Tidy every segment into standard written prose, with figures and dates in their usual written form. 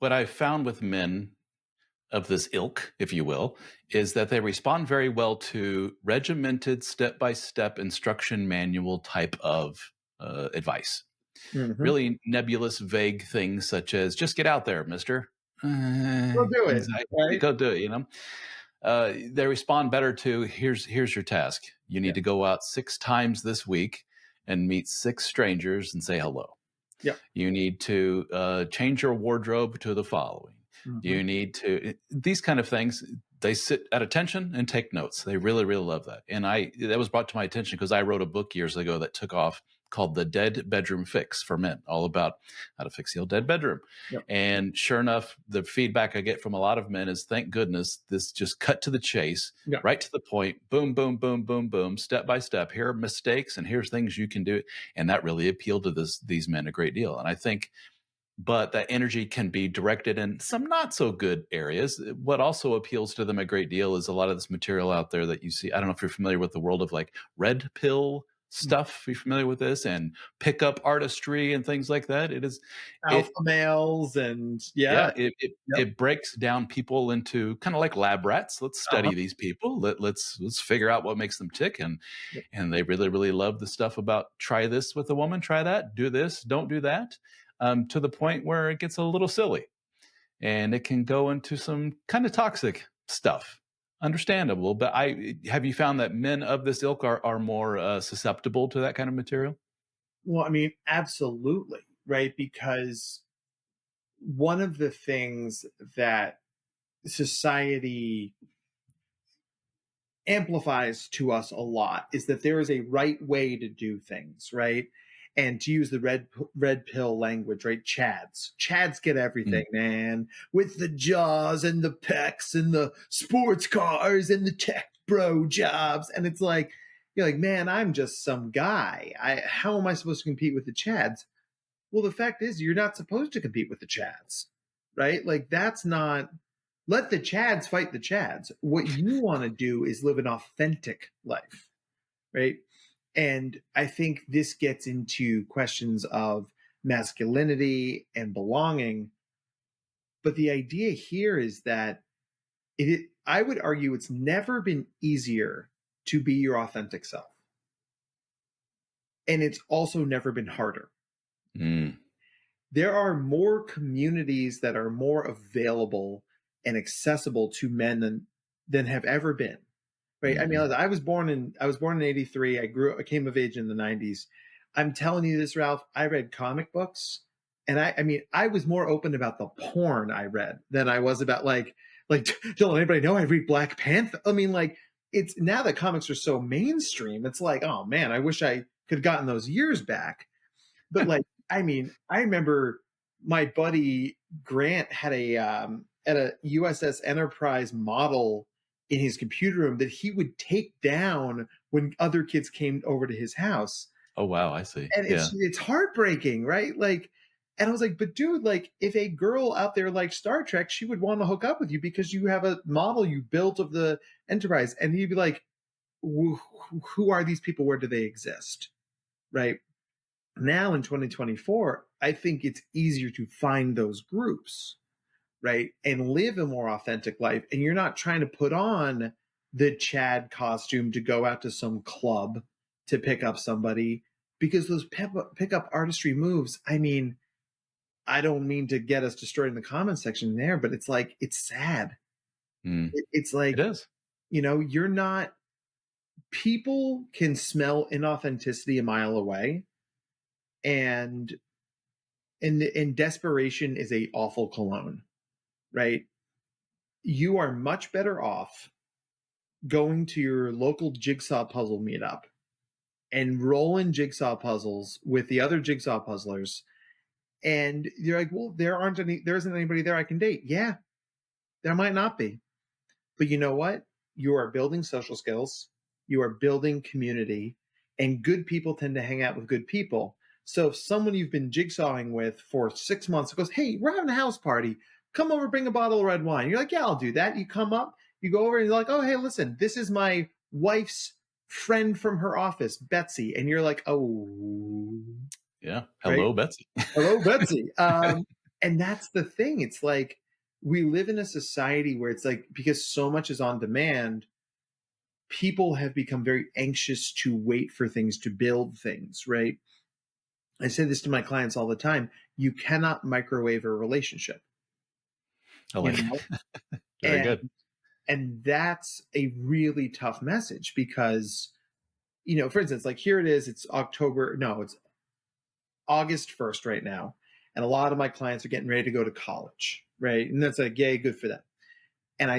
what I've found with men of this ilk, if you will, is that they respond very well to regimented step-by-step instruction manual type of advice. Mhm. Really nebulous, vague things such as "just get out there, Mister." Go do it, Anxiety, right? go do it. They respond better to here's your task. You Yeah, need to go out 6 times this week and meet 6 strangers and say hello. yeah. You need to change your wardrobe to the following. Mhm. You need to these kind of things. They sit at attention and take notes. They really, really love that. And I that was brought to my attention because I wrote a book years ago that took off called The Dead Bedroom Fix for Men, all about how to fix the old dead bedroom. Yep. And sure enough, the feedback I get from a lot of men is, thank goodness, this just cut to the chase, Yeah. right to the point, boom, boom, boom, boom, boom, step by step. Here are mistakes and here's things you can do. And that really appealed to these men a great deal. And I think, but that energy can be directed in some not so good areas. What also appeals to them a great deal is a lot of this material out there that you see. I don't know if you're familiar with the world of like red pill Mm. stuff. Are you familiar with this and pickup artistry and things like that? It Alpha males and yeah. yeah, Yep. it breaks down people into kind of like lab rats. Let's Uh-huh. study these people. Let's figure out what makes them tick. Yep. And they really, really love the stuff about try this with a woman, try that, do this, don't do that, to the point where it gets a little silly and it can go into some kind of toxic stuff. Understandable, but I have you found that men of this ilk are more susceptible to that kind of material? Well, I mean, absolutely, right? Because one of the things that society amplifies to us a lot is that there is a right way to do things, right? And to use the red pill language, right? Chads get Mm. everything, man, with the jaws and the pecs and the sports cars and the tech bro jobs. And it's like, you're like, man, I'm just some guy. How am I supposed to compete with the Chads? Well, the fact is, you're not supposed to compete with the Chads, right? Like, that's not, let the Chads fight the Chads. What you want to do is live an authentic life, right? And I think this gets into questions of masculinity and belonging. But the idea here is that I would argue it's never been easier to be your authentic self. And it's also never been harder. Mm. There are more communities that are more available and accessible to men than have ever been. Right. I mean, Hmm. I was born in '83. I came of age in the '90s. I'm telling you this, Ralph. I read comic books, and I mean, I was more open about the porn I read than I was about like don't let anybody know I read Black Panther. I mean, like it's now that comics are so mainstream. It's like, oh man, I wish I could have gotten those years back. But like, I mean, I remember my buddy Grant had a USS Enterprise model in his computer room that he would take down when other kids came over to his house. Oh wow, I see. And Yeah. it's heartbreaking, right? Like, and I was like, but dude, like if a girl out there liked Star Trek, she would want to hook up with you because you have a model you built of the Enterprise. And he'd be like, who are these people? Where do they exist? Right now in 2024, I think it's easier to find those groups, right? And live a more authentic life. And you're not trying to put on the Chad costume to go out to some club to pick up somebody because those pickup artistry moves, I mean, I don't mean to get us destroyed in the comment section there, but it's like, it's sad. Mm. It's It like, is. you're not, people can smell inauthenticity a mile away. And and desperation is a awful cologne, right? You are much better off going to your local jigsaw puzzle meetup and rolling jigsaw puzzles with the other jigsaw puzzlers. And you're like, well, there isn't anybody there I can date. Yeah, there might not be. But you know what? You are building social skills, you are building community, and good people tend to hang out with good people. So if someone you've been jigsawing with for 6 months goes, hey, we're having a house party, come over, bring a bottle of red wine. You're like, yeah, I'll do that. You come up, you go over and you're like, oh, hey, listen, this is my wife's friend from her office, Betsy. And you're like, oh, Yeah. right? Hello, Betsy. Hello, Betsy. And that's the thing. It's like we live in a society where it's like, because so much is on demand, people have become very anxious to wait for things, to build things, right? I say this to my clients all the time. You cannot microwave a relationship, I you like know? it. Very And good. that's a really tough message because, for instance, like here it is, it's October, no, it's August 1st right now. And a lot of my clients are getting ready to go to college, right? And that's like, yay, good for them. And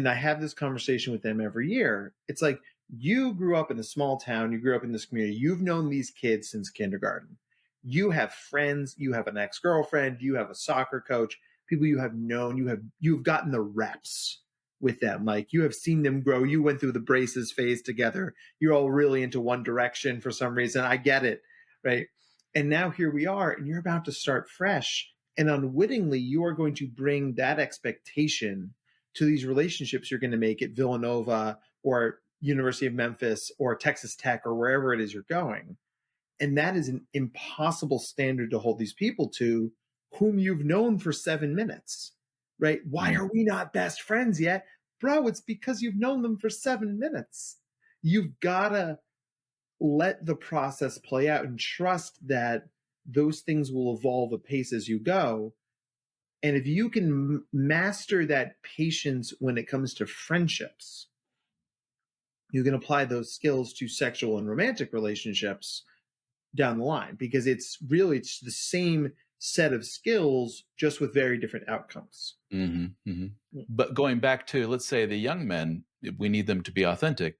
I have this conversation with them every year. It's like, you grew up in a small town, you grew up in this community, you've known these kids since kindergarten. You have friends, you have an ex-girlfriend, you have a soccer coach, people you have known, you've gotten the reps with them. Like you have seen them grow. You went through the braces phase together. You're all really into one direction for some reason. I get it, right? And now here we are, and you're about to start fresh. And unwittingly, you are going to bring that expectation to these relationships you're going to make at Villanova or University of Memphis or Texas Tech or wherever it is you're going. And that is an impossible standard to hold these people to whom you've known for 7 minutes, right? Why Mm. are we not best friends yet? Bro, it's because you've known them for 7 minutes. You've got to let the process play out and trust that those things will evolve apace as you go. And if you can master that patience when it comes to friendships, you can apply those skills to sexual and romantic relationships down the line, because it's the same set of skills, just with very different outcomes. Hmm. Hmm. But going back to, let's say, the young men, if we need them to be authentic.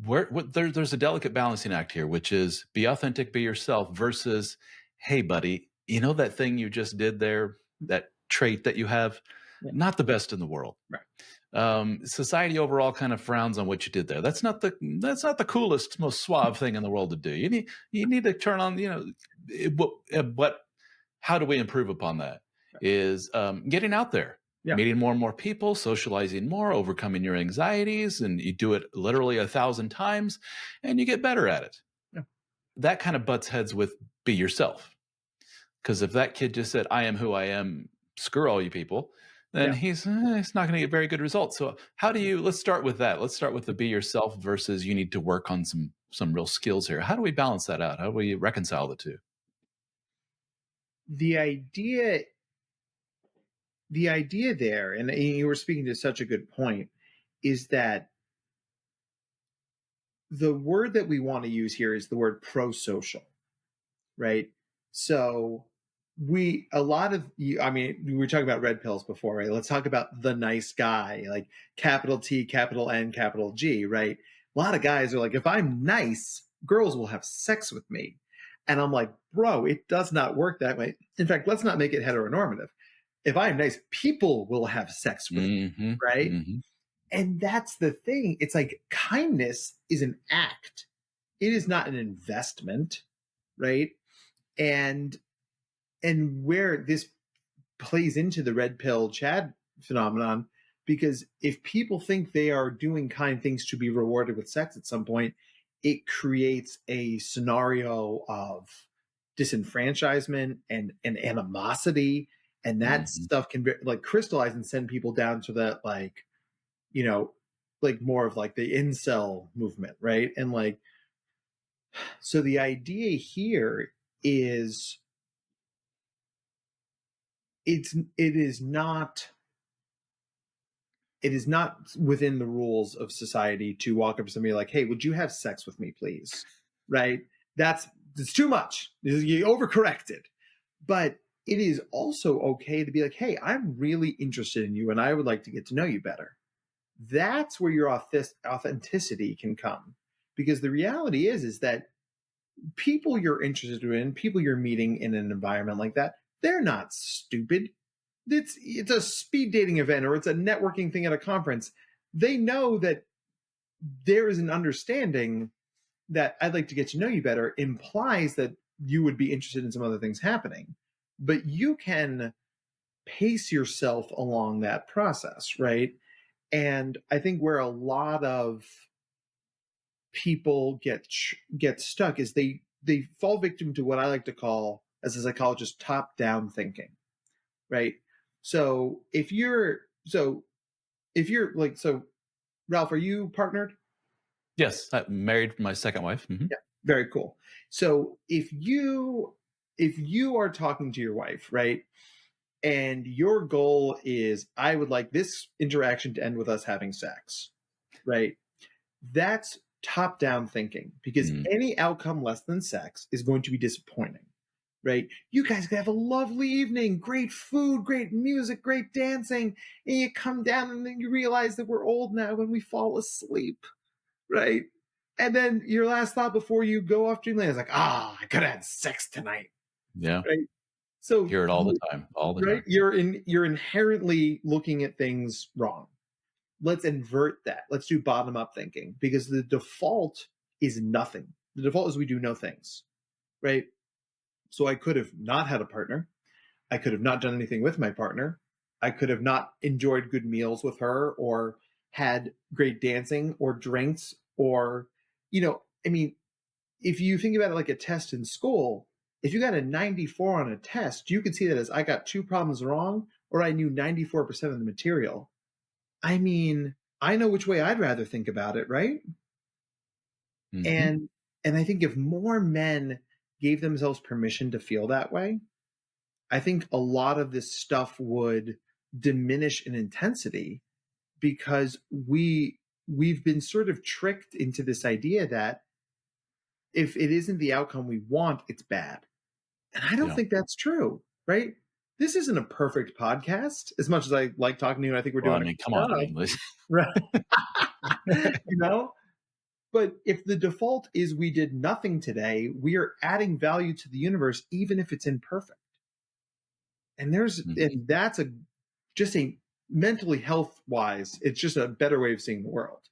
There's a delicate balancing act here, which is be authentic, be yourself, versus, hey, buddy, you know that thing you just did there, that trait that you have, Yeah. not the best in the world. Right. Society overall kind of frowns on what you did there. That's not the coolest, most suave thing in the world to do. You need to turn on. What how do we improve upon that? Is getting out there, Yeah. meeting more and more people, socializing more, overcoming your anxieties, and you do it literally 1,000 times, and you get better at it. Yeah. That kind of butts heads with be yourself. Because if that kid just said, I am who I am, screw all you people, then Yeah. he's not going to get very good results. So let's start with that. Let's start with the be yourself versus you need to work on some real skills here. How do we balance that out? How do we reconcile the two? The idea there, and you were speaking to such a good point, is that the word that we want to use here is the word pro-social, right? So a lot of you, I mean, we were talking about red pills before, right? Let's talk about the nice guy, like capital T, capital N, capital G, right? A lot of guys are like, if I'm nice, girls will have sex with me. And I'm like, bro, it does not work that way. In fact, let's not make it heteronormative. If I'm nice, people will have sex with me, Mm-hmm. right? Mm-hmm. And that's the thing. It's like kindness is an act. It is not an investment, right? And where this plays into the red pill Chad phenomenon, because if people think they are doing kind things to be rewarded with sex at some point, it creates a scenario of disenfranchisement and animosity, and that Mm-hmm. stuff can be, like, crystallize and send people down to that, like, you know like more of like the incel movement, right? And like, so the idea here is it is not within the rules of society to walk up to somebody like, hey, would you have sex with me, please? Right? It's too much. You overcorrected. But it is also okay to be like, hey, I'm really interested in you and I would like to get to know you better. That's where your authenticity can come. Because the reality is that people you're interested in, people you're meeting in an environment like that, they're not stupid. It's a speed dating event or it's a networking thing at a conference. They know that there is an understanding that I'd like to get to know you better implies that you would be interested in some other things happening. But you can pace yourself along that process, right? And I think where a lot of people get stuck is they fall victim to what I like to call as a psychologist, top-down thinking, right? So if you're like, so Ralph, are you partnered? Yes, I married my second wife. Yeah, very cool. So if you are talking to your wife, right, and your goal is, I would like this interaction to end with us having sex, right? That's top down thinking, because Mm, any outcome less than sex is going to be disappointing, right? You guys could have a lovely evening, great food, great music, great dancing, and you come down and then you realize that we're old now when we fall asleep, right? And then your last thought before you go off dreamland is like, I could have had sex tonight, yeah, right? So hear it all the time, all the right, time. you're inherently looking at things wrong. Let's invert that. Let's do bottom up thinking, because the default is nothing. The default is we do no things, right? So I could have not had a partner. I could have not done anything with my partner. I could have not enjoyed good meals with her, or had great dancing or drinks, or, I mean, if you think about it like a test in school, if you got a 94 on a test, you could see that as I got two problems wrong, or I knew 94% of the material. I mean, I know which way I'd rather think about it, right? Hmm. And I think if more men gave themselves permission to feel that way, I think a lot of this stuff would diminish in intensity, because we've been sort of tricked into this idea that if it isn't the outcome we want, it's bad. And I don't Yeah. think that's true, right? This isn't a perfect podcast. As much as I like talking to you, and I think we're Well, I doing a mean, come good on. I job, mean, right? you know, but if the default is we did nothing today, we are adding value to the universe, even if it's imperfect. Mhm. And that's just a mentally health wise, it's just a better way of seeing the world.